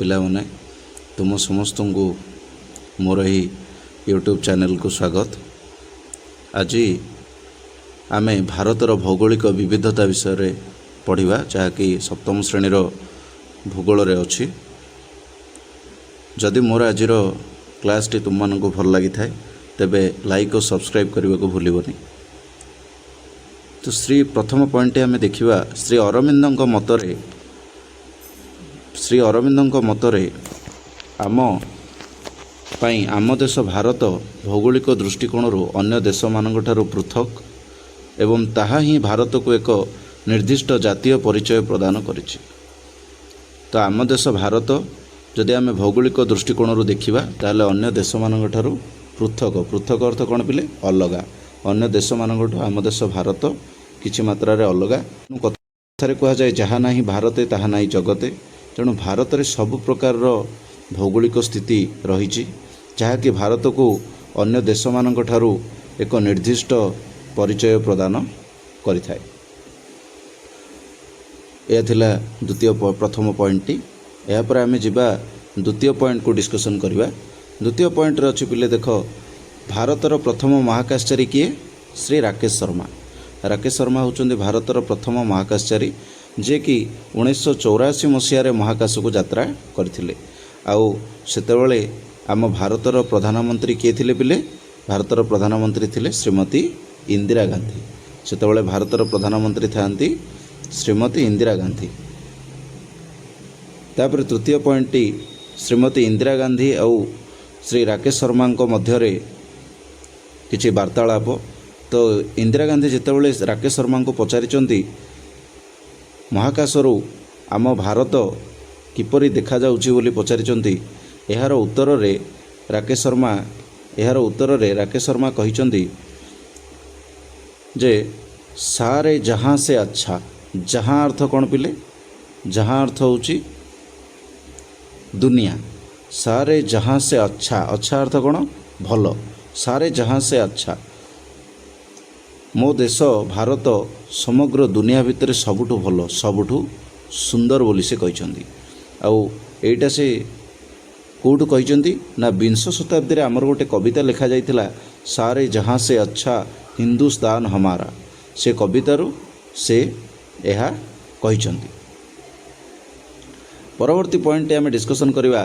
ପିଲାମାନେ ତୁମ ସମସ୍ତଙ୍କୁ ମୋର ଏହି ୟୁଟ୍ୟୁବ୍ ଚ୍ୟାନେଲକୁ ସ୍ୱାଗତ। ଆଜି ଆମେ ଭାରତର ଭୌଗୋଳିକ ବିବିଧତା ବିଷୟରେ ପଢ଼ିବା, ଯାହାକି ସପ୍ତମ ଶ୍ରେଣୀର ଭୂଗୋଳରେ ଅଛି। ଯଦି ମୋର ଆଜିର କ୍ଲାସ୍ଟି ତୁମମାନଙ୍କୁ ଭଲ ଲାଗିଥାଏ ତେବେ ଲାଇକ୍ ଓ ସବସ୍କ୍ରାଇବ୍ କରିବାକୁ ଭୁଲିବନି। ତ ପ୍ରଥମ ପଏଣ୍ଟଟି ଆମେ ଦେଖିବା। ଶ୍ରୀ ଅରବିନ୍ଦଙ୍କ ମତରେ ଆମ ଦେଶ ଭାରତ ଭୌଗୋଳିକ ଦୃଷ୍ଟିକୋଣରୁ ଅନ୍ୟ ଦେଶମାନଙ୍କଠାରୁ ପୃଥକ୍ ଏବଂ ତାହା ହିଁ ଭାରତକୁ ଏକ ନିର୍ଦ୍ଦିଷ୍ଟ ଜାତୀୟ ପରିଚୟ ପ୍ରଦାନ କରିଛି। ତ ଆମ ଦେଶ ଭାରତ ଯଦି ଆମେ ଭୌଗୋଳିକ ଦୃଷ୍ଟିକୋଣରୁ ଦେଖିବା ତାହେଲେ ଅନ୍ୟ ଦେଶମାନଙ୍କଠାରୁ ପୃଥକ ଅର୍ଥ କ'ଣ ପିଲେ? ଅଲଗା। ଅନ୍ୟ ଦେଶମାନଙ୍କଠୁ ଆମ ଦେଶ ଭାରତ କିଛି ମାତ୍ରାରେ ଅଲଗା। କଥାରେ କୁହାଯାଏ ଯାହା ନାହିଁ ଭାରତେ ତାହା ନାହିଁ ଜଗତେ। ତେଣୁ ଭାରତରେ ସବୁ ପ୍ରକାରର ଭୌଗୋଳିକ ସ୍ଥିତି ରହିଛି, ଯାହାକି ଭାରତକୁ ଅନ୍ୟ ଦେଶମାନଙ୍କଠାରୁ ଏକ ନିର୍ଦ୍ଦିଷ୍ଟ ପରିଚୟ ପ୍ରଦାନ କରିଥାଏ। ଏହା ଥିଲା ପ୍ରଥମ ପଏଣ୍ଟଟି। ଏହାପରେ ଆମେ ଯିବା ଦ୍ୱିତୀୟ ପଏଣ୍ଟକୁ ଡିସ୍କସନ୍ କରିବା। ଦ୍ୱିତୀୟ ପଏଣ୍ଟରେ ଅଛି ପିଲେ ଦେଖ, ଭାରତର ପ୍ରଥମ ମହାକାଶଚାରୀ କିଏ? ଶ୍ରୀ ରାକେଶ ଶର୍ମା। ରାକେଶ ଶର୍ମା ହେଉଛନ୍ତି ଭାରତର ପ୍ରଥମ ମହାକାଶଚାରୀ, ଯିଏକି 1984 ମସିହାରେ ମହାକାଶକୁ ଯାତ୍ରା କରିଥିଲେ। ଆଉ ସେତେବେଳେ ଆମ ଭାରତର ପ୍ରଧାନମନ୍ତ୍ରୀ କିଏ ଥିଲେ ପିଲେ? ଭାରତର ପ୍ରଧାନମନ୍ତ୍ରୀ ଥିଲେ ଶ୍ରୀମତୀ ଇନ୍ଦିରା ଗାନ୍ଧୀ। ସେତେବେଳେ ଭାରତର ପ୍ରଧାନମନ୍ତ୍ରୀ ଥାନ୍ତି ଶ୍ରୀମତୀ ଇନ୍ଦିରା ଗାନ୍ଧୀ। ତାପରେ ତୃତୀୟ ପଏଣ୍ଟଟି, ଶ୍ରୀମତୀ ଇନ୍ଦିରା ଗାନ୍ଧୀ ଆଉ ଶ୍ରୀ ରାକେଶ ଶର୍ମାଙ୍କ ମଧ୍ୟରେ କିଛି ବାର୍ତ୍ତାଳାପ। ତ ଇନ୍ଦିରା ଗାନ୍ଧୀ ଯେତେବେଳେ ରାକେଶ ଶର୍ମାଙ୍କୁ ପଚାରିଛନ୍ତି ମହାକାଶରୁ ଆମ ଭାରତ କିପରି ଦେଖାଯାଉଛି ବୋଲି ପଚାରିଛନ୍ତି, ଏହାର ଉତ୍ତରରେ ରାକେଶ ଶର୍ମା କହିଛନ୍ତି ଯେ ସାରେ ଜହାଁ ସେ ଆଚ୍ଛା। ଜହାଁ ଅର୍ଥ କ'ଣ ପିଲେ? ଜହାଁ ଅର୍ଥ ହେଉଛି ଦୁନିଆ। ସାରେ ଜହାଁ ସେ ଆଚ୍ଛା, ଆଚ୍ଛା ଅର୍ଥ କ'ଣ? ଭଲ। ସାରେ ଜହାଁ ସେ ଆଚ୍ଛା, ମୋ ଦେଶ ଭାରତ ସମଗ୍ର ଦୁନିଆ ଭିତରେ ସବୁଠୁ ଭଲ, ସବୁଠୁ ସୁନ୍ଦର ବୋଲି ସେ କହିଛନ୍ତି। ଆଉ ଏଇଟା ସେ କେଉଁଠୁ କହିଛନ୍ତି ନା, ବିଂଶ ଶତାବ୍ଦୀରେ ଆମର ଗୋଟେ କବିତା ଲେଖାଯାଇଥିଲା, ସାରେ ଜହାଁ ସେ ଆଚ୍ଛା ହିନ୍ଦୁସ୍ତାନ ହମାରା। ସେ କବିତାରୁ ସେ ଏହା କହିଛନ୍ତି। ପରବର୍ତ୍ତୀ ପଏଣ୍ଟଟି ଆମେ ଡିସ୍କସନ୍ କରିବା।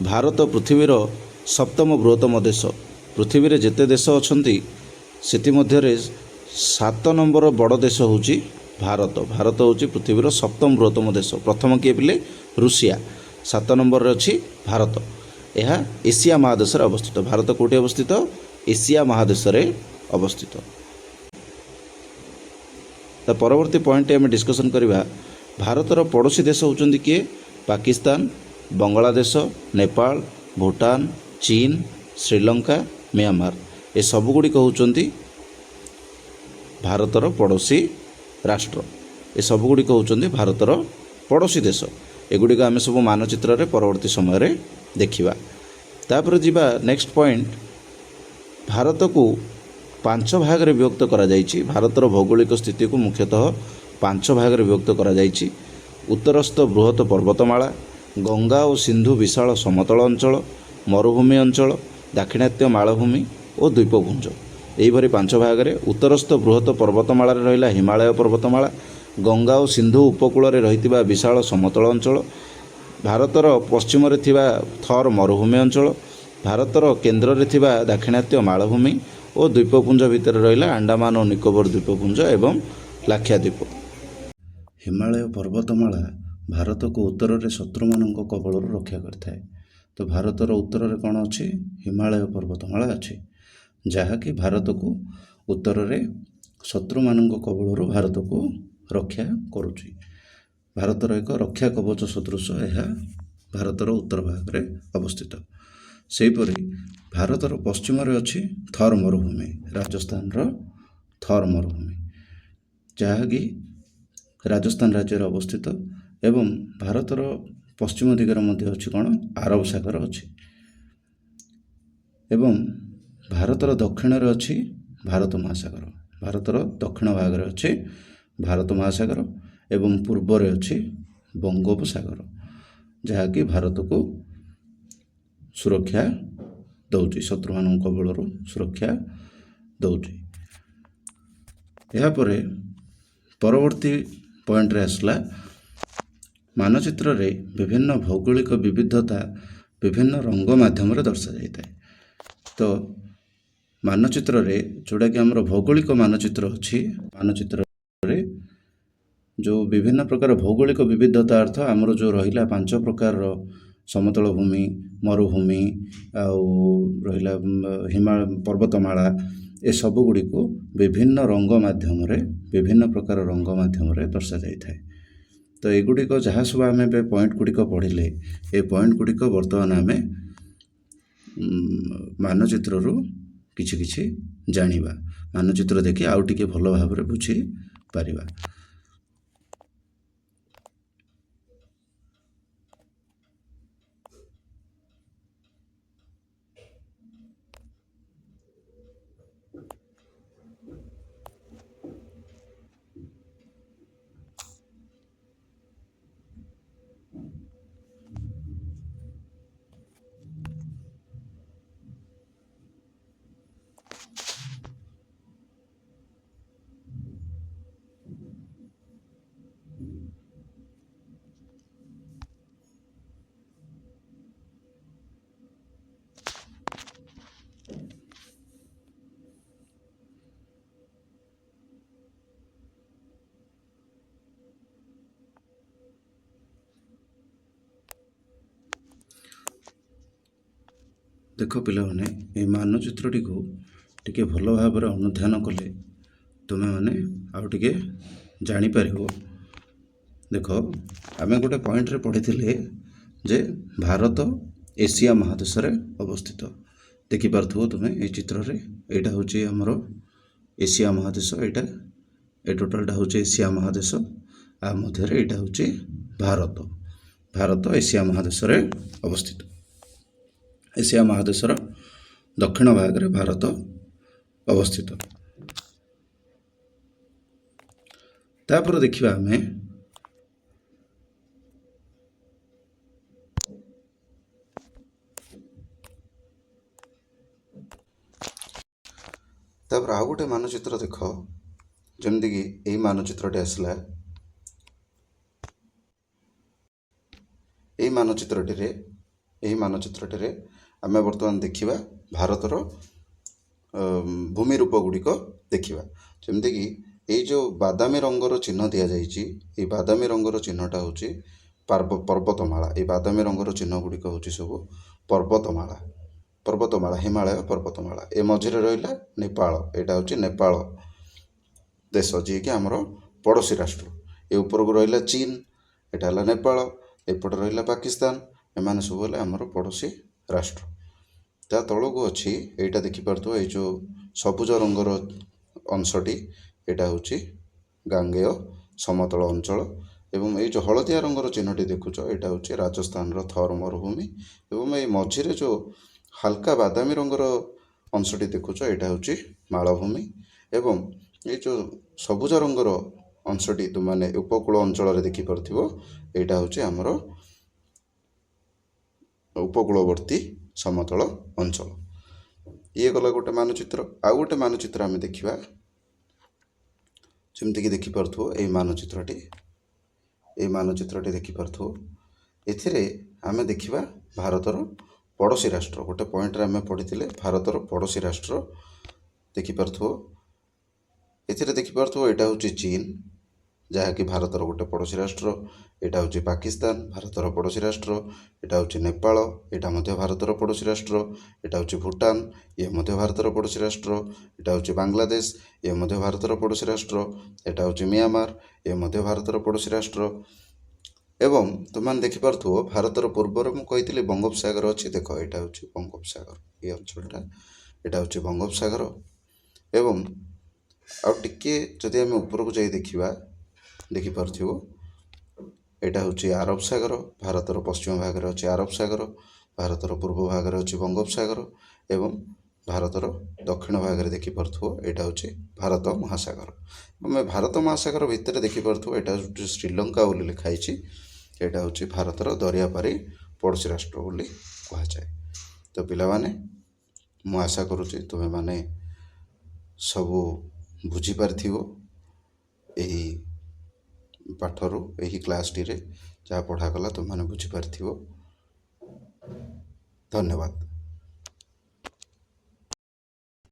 ଭାରତ ପୃଥିବୀର ସପ୍ତମ ବୃହତ୍ତମ ଦେଶ। ପୃଥିବୀରେ ଯେତେ ଦେଶ ଅଛନ୍ତି ସେଥିମଧ୍ୟରେ 7 ନମ୍ବର ବଡ଼ ଦେଶ ହେଉଛି ଭାରତ। ଭାରତ ହେଉଛି ପୃଥିବୀର ସପ୍ତମ ବୃହତ୍ତମ ଦେଶ। ପ୍ରଥମ କିଏ ପିଲେ? ରୁଷିଆ। 7 ନମ୍ବରରେ ଅଛି ଭାରତ। ଏହା ଏସିଆ ମହାଦେଶରେ ଅବସ୍ଥିତ। ଭାରତ କେଉଁଠି ଅବସ୍ଥିତ? ଏସିଆ ମହାଦେଶରେ ଅବସ୍ଥିତ। ତା ପରବର୍ତ୍ତୀ ପଏଣ୍ଟଟି ଆମେ ଡିସ୍କସନ୍ କରିବା। ଭାରତର ପଡ଼ୋଶୀ ଦେଶ ହେଉଛନ୍ତି କିଏ? ପାକିସ୍ତାନ, ବଙ୍ଗଳାଦେଶ, ନେପାଳ, ଭୁଟାନ, ଚୀନ, ଶ୍ରୀଲଙ୍କା, ମିଆଁମାର। ଏ ସବୁଗୁଡ଼ିକ ହେଉଛନ୍ତି ଭାରତର ପଡ଼ୋଶୀ ରାଷ୍ଟ୍ର। ଏ ସବୁଗୁଡ଼ିକ ହେଉଛନ୍ତି ଭାରତର ପଡ଼ୋଶୀ ଦେଶ। ଏଗୁଡ଼ିକ ଆମେ ସବୁ ମାନଚିତ୍ରରେ ପରବର୍ତ୍ତୀ ସମୟରେ ଦେଖିବା। ତାପରେ ଯିବା ନେକ୍ସଟ ପଏଣ୍ଟ। ଭାରତକୁ 5 ଭାଗରେ ବିଭକ୍ତ କରାଯାଇଛି। ଭାରତର ଭୌଗୋଳିକ ସ୍ଥିତିକୁ ମୁଖ୍ୟତଃ 5 ଭାଗରେ ବିଭକ୍ତ କରାଯାଇଛି। ଉତ୍ତରସ୍ଥ ବୃହତ ପର୍ବତମାଳା, ଗଙ୍ଗା ଓ ସିନ୍ଧୁ ବିଶାଳ ସମତଳ ଅଞ୍ଚଳ, ମରୁଭୂମି ଅଞ୍ଚଳ, ଦାକ୍ଷିଣାତ୍ୟ ମାଳଭୂମି ଓ ଦ୍ୱୀପପୁଞ୍ଜ। ଏହିପରି 5 ଭାଗରେ। ଉତ୍ତରସ୍ଥ ବୃହତ ପର୍ବତମାଳାରେ ରହିଲା ହିମାଳୟ ପର୍ବତମାଳା, ଗଙ୍ଗା ଓ ସିନ୍ଧୁ ଉପକୂଳରେ ରହିଥିବା ବିଶାଳ ସମତଳ ଅଞ୍ଚଳ, ଭାରତର ପଶ୍ଚିମରେ ଥିବା ଥର୍ ମରୁଭୂମି ଅଞ୍ଚଳ, ଭାରତର କେନ୍ଦ୍ରରେ ଥିବା ଦାକ୍ଷିଣାତ୍ୟ ମାଳଭୂମି ଓ ଦ୍ୱୀପପୁଞ୍ଜ ଭିତରେ ରହିଲା ଆଣ୍ଡାମାନ ଓ ନିକୋବର ଦ୍ୱୀପପୁଞ୍ଜ ଏବଂ ଲାକ୍ଷାଦ୍ୱୀପ। ହିମାଳୟ ପର୍ବତମାଳା ଭାରତକୁ ଉତ୍ତରରେ ଶତ୍ରୁମାନଙ୍କ କବଳରୁ ରକ୍ଷା କରିଥାଏ। ତ ଭାରତର ଉତ୍ତରରେ କ'ଣ ଅଛି? ହିମାଳୟ ପର୍ବତମାଳା ଅଛି, ଯାହାକି ଭାରତକୁ ଉତ୍ତରରେ ଶତ୍ରୁମାନଙ୍କ କବଳରୁ ଭାରତକୁ ରକ୍ଷା କରୁଛି। ଭାରତର ଏକ ରକ୍ଷା କବଚ ସଦୃଶ ଏହା ଭାରତର ଉତ୍ତର ଭାଗରେ ଅବସ୍ଥିତ। ସେହିପରି ଭାରତର ପଶ୍ଚିମରେ ଅଛି ଥର୍ ମରୁଭୂମି, ରାଜସ୍ଥାନର ଥର୍ ମରୁଭୂମି, ଯାହାକି ରାଜସ୍ଥାନ ରାଜ୍ୟରେ ଅବସ୍ଥିତ। ଏବଂ ଭାରତର ପଶ୍ଚିମ ଦିଗରେ ମଧ୍ୟ ଅଛି କ'ଣ? ଆରବ ସାଗର ଅଛି। ଏବଂ ଭାରତର ଦକ୍ଷିଣରେ ଅଛି ଭାରତ ମହାସାଗର। ଭାରତର ଦକ୍ଷିଣ ଭାଗରେ ଅଛି ଭାରତ ମହାସାଗର ଏବଂ ପୂର୍ବରେ ଅଛି ବଙ୍ଗୋପସାଗର। ଯାହାକି ଭାରତକୁ ସୁରକ୍ଷା ଦେଉଛି, ଶତ୍ରୁମାନଙ୍କ କବଳରୁ ସୁରକ୍ଷା ଦେଉଛି। ଏହାପରେ ପରବର୍ତ୍ତୀ ପଏଣ୍ଟରେ ଆସିଲା, ମାନଚିତ୍ରରେ ବିଭିନ୍ନ ଭୌଗୋଳିକ ବିବିଧତା ବିଭିନ୍ନ ରଙ୍ଗ ମାଧ୍ୟମରେ ଦର୍ଶାଯାଇଥାଏ। ତ ମାନଚିତ୍ରରେ ଯେଉଁଟାକି ଆମର ଭୌଗୋଳିକ ମାନଚିତ୍ର ଅଛି, ମାନଚିତ୍ରରେ ଯେଉଁ ବିଭିନ୍ନ ପ୍ରକାର ଭୌଗୋଳିକ ବିବିଧତା ଅର୍ଥ ଆମର ଯେଉଁ ରହିଲା 5 ପ୍ରକାରର ସମତଳ ଭୂମି, ମରୁଭୂମି, ଆଉ ରହିଲା ପର୍ବତମାଳା, ଏସବୁ ଗୁଡ଼ିକୁ ବିଭିନ୍ନ ରଙ୍ଗ ମାଧ୍ୟମରେ, ବିଭିନ୍ନ ପ୍ରକାର ରଙ୍ଗ ମାଧ୍ୟମରେ ଦର୍ଶାଯାଇଥାଏ। ତ ଏଗୁଡ଼ିକ ଯାହା ସବୁ ଆମେ ଏବେ ପଏଣ୍ଟ ଗୁଡ଼ିକ ପଢ଼ିଲେ, ଏ ପଏଣ୍ଟ ଗୁଡ଼ିକ ବର୍ତ୍ତମାନ ଆମେ ମାନଚିତ୍ରରୁ କିଛି କିଛି ଜାଣିବା, ମାନଚିତ୍ର ଦେଖି ଆଉ ଟିକେ ଭଲ ଭାବରେ ବୁଝିପାରିବା। ଦେଖ ପିଲାମାନେ, এই ମାନଚିତ୍ରଟିକୁ ଟିକେ ଭଲ ଭାବରେ ଅନୁଧ୍ୟାନ କଲେ ତୁମେମାନେ ଆଉ ଟିକେ ଜାଣିପାରିବ। ଦେଖ, ଆମେ ଗୋଟେ ପଏଣ୍ଟରେ ପଢ଼ିଥିଲେ ଯେ ଭାରତ ଏସିଆ ମହାଦେଶରେ ଅବସ୍ଥିତ। ଦେଖିପାରୁଥିବ ତୁମେ এই ଚିତ୍ରରେ, ଏଇଟା ହେଉଛି ଆମର ଏସିଆ ମହାଦେଶ, ଏ ଟୋଟାଲଟା ହେଉଛି ଏସିଆ ମହାଦେଶ, ଆ ମଧ୍ୟରେ ଏଇଟା ହେଉଛି ଭାରତ। ଭାରତ ଏସିଆ ମହାଦେଶରେ ଅବସ୍ଥିତ। ଏସିଆ ମହାଦେଶର ଦକ୍ଷିଣ ଭାଗରେ ଭାରତ ଅବସ୍ଥିତ। ତାପରେ ଦେଖିବା ଆମେ ତାପରେ ଆଉ ଗୋଟେ ମାନଚିତ୍ର ଦେଖ, ଯେମିତିକି ଏଇ ମାନଚିତ୍ରଟି ଆସିଲା। ଏହି ମାନଚିତ୍ରଟିରେ ଆମେ ବର୍ତ୍ତମାନ ଦେଖିବା ଭାରତର ଭୂମି ରୂପ ଗୁଡ଼ିକ ଦେଖିବା। ଯେମିତିକି ଏଇ ଯେଉଁ ବାଦାମୀ ରଙ୍ଗର ଚିହ୍ନ ଦିଆଯାଇଛି, এই ବାଦାମୀ ରଙ୍ଗର ଚିହ୍ନଟା ହେଉଛି ପର୍ବତମାଳା। এই ବାଦାମୀ ରଙ୍ଗର ଚିହ୍ନ ଗୁଡ଼ିକ ହେଉଛି ସବୁ ପର୍ବତମାଳା, ହିମାଳୟ ପର୍ବତମାଳା। ଏ ମଝିରେ ରହିଲା ନେପାଳ, ଏଇଟା ହେଉଛି ନେପାଳ ଦେଶ, ଯିଏକି ଆମର ପଡ଼ୋଶୀ ରାଷ୍ଟ୍ର। ଏ ଉପରକୁ ରହିଲା ଚୀନ, ଏଇଟା ହେଲା ନେପାଳ। ଏପଟେ ରହିଲା ପାକିସ୍ତାନ, ଏମାନେ ସବୁ ହେଲେ ଆମର ପଡ଼ୋଶୀ ରାଷ୍ଟ୍ର। ତା ତଳକୁ ଅଛି, ଏଇଟା ଦେଖିପାରୁଥିବ, ଏଇ ଯେଉଁ ସବୁଜ ରଙ୍ଗର ଅଂଶଟି, ଏଇଟା ହେଉଛି ଗାଙ୍ଗେୟ ସମତଳ ଅଞ୍ଚଳ। ଏବଂ ଏଇ ଯେଉଁ ହଳଦିଆ ରଙ୍ଗର ଚିହ୍ନଟି ଦେଖୁଛ, ଏଇଟା ହେଉଛି ରାଜସ୍ଥାନର ଥର ମରୁଭୂମି। ଏବଂ ଏଇ ମଝିରେ ଯେଉଁ ହାଲକା ବାଦାମୀ ରଙ୍ଗର ଅଂଶଟି ଦେଖୁଛ, ଏଇଟା ହେଉଛି ମାଳଭୂମି। ଏବଂ ଏଇ ଯେଉଁ ସବୁଜ ରଙ୍ଗର ଅଂଶଟି ତୁମମାନେ ଉପକୂଳ ଅଞ୍ଚଳରେ ଦେଖିପାରୁଥିବ, ଏଇଟା ହେଉଛି ଆମର ଉପକୂଳବର୍ତ୍ତୀ ସମତଳ ଅଞ୍ଚଳ। ଇଏ ଗଲା ଗୋଟେ ମାନଚିତ୍ର। ଆଉ ଗୋଟେ ମାନଚିତ୍ର ଆମେ ଦେଖିବା, ଯେମିତିକି ଦେଖିପାରୁଥିବ ଏଇ ମାନଚିତ୍ରଟି ଦେଖିପାରୁଥିବ। ଏଥିରେ ଆମେ ଦେଖିବା ଭାରତର ପଡ଼ୋଶୀ ରାଷ୍ଟ୍ର। ଗୋଟେ ପଏଣ୍ଟରେ ଆମେ ପଢ଼ିଥିଲେ ଭାରତର ପଡ଼ୋଶୀ ରାଷ୍ଟ୍ର ଦେଖିପାରୁଥିବ। ଏଥିରେ ଦେଖିପାରୁଥିବ ଏଇଟା ହେଉଛି ଚୀନ, ଯାହାକି ଭାରତର ଗୋଟେ ପଡ଼ୋଶୀ ରାଷ୍ଟ୍ର। ଏଇଟା ହେଉଛି ପାକିସ୍ତାନ, ଭାରତର ପଡ଼ୋଶୀ ରାଷ୍ଟ୍ର। ଏଇଟା ହେଉଛି ନେପାଳ, ଏଇଟା ମଧ୍ୟ ଭାରତର ପଡ଼ୋଶୀ ରାଷ୍ଟ୍ର। ଏଇଟା ହେଉଛି ଭୁଟାନ, ଇଏ ମଧ୍ୟ ଭାରତର ପଡ଼ୋଶୀ ରାଷ୍ଟ୍ର। ଏଇଟା ହେଉଛି ବାଂଲାଦେଶ, ଇଏ ମଧ୍ୟ ଭାରତର ପଡ଼ୋଶୀ ରାଷ୍ଟ୍ର। ଏଇଟା ହେଉଛି ମିଆଁମାର, ଇଏ ମଧ୍ୟ ଭାରତର ପଡ଼ୋଶୀ ରାଷ୍ଟ୍ର। ଏବଂ ତୁମମାନେ ଦେଖିପାରୁଥିବ ଭାରତର ପୂର୍ବରେ ମୁଁ କହିଥିଲି ବଙ୍ଗୋପସାଗର ଅଛି। ଦେଖ, ଏଇଟା ହେଉଛି ବଙ୍ଗୋପସାଗର, এই ଅଞ୍ଚଳଟା, ଏଇଟା ହେଉଛି ବଙ୍ଗୋପସାଗର। ଏବଂ ଆଉ ଟିକେ ଯଦି ଆମେ ଉପରକୁ ଯାଇ ଦେଖିବା, ଦେଖିପାରୁଥିବ ଏଇଟା ହେଉଛି ଆରବ ସାଗର। ଭାରତର ପଶ୍ଚିମ ଭାଗରେ ଅଛି ଆରବ ସାଗର, ଭାରତର ପୂର୍ବ ଭାଗରେ ଅଛି ବଙ୍ଗୋପସାଗର, ଏବଂ ଭାରତର ଦକ୍ଷିଣ ଭାଗରେ ଦେଖିପାରୁଥିବ ଏଇଟା ହେଉଛି ଭାରତ ମହାସାଗର। ଆମେ ଭାରତ ମହାସାଗର ଭିତରେ ଦେଖିପାରୁଥିବ ଏଇଟା ହେଉଛି ଶ୍ରୀଲଙ୍କା ବୋଲି ଲେଖା ହେଇଛି। ଏଇଟା ହେଉଛି ଭାରତର ଦରିଆପାରି ପଡ଼ୋଶୀ ରାଷ୍ଟ୍ର ବୋଲି କୁହାଯାଏ। ତ ପିଲାମାନେ, ମୁଁ ଆଶା କରୁଛି ତୁମେମାନେ ସବୁ ବୁଝିପାରିଥିବ ଏହି ପାଠରୁ, ଏହି କ୍ଲାସ୍ଟିରେ ଯାହା ପଢ଼ାଗଲା ତୁମେମାନେ ବୁଝିପାରିଥିବ। ଧନ୍ୟବାଦ।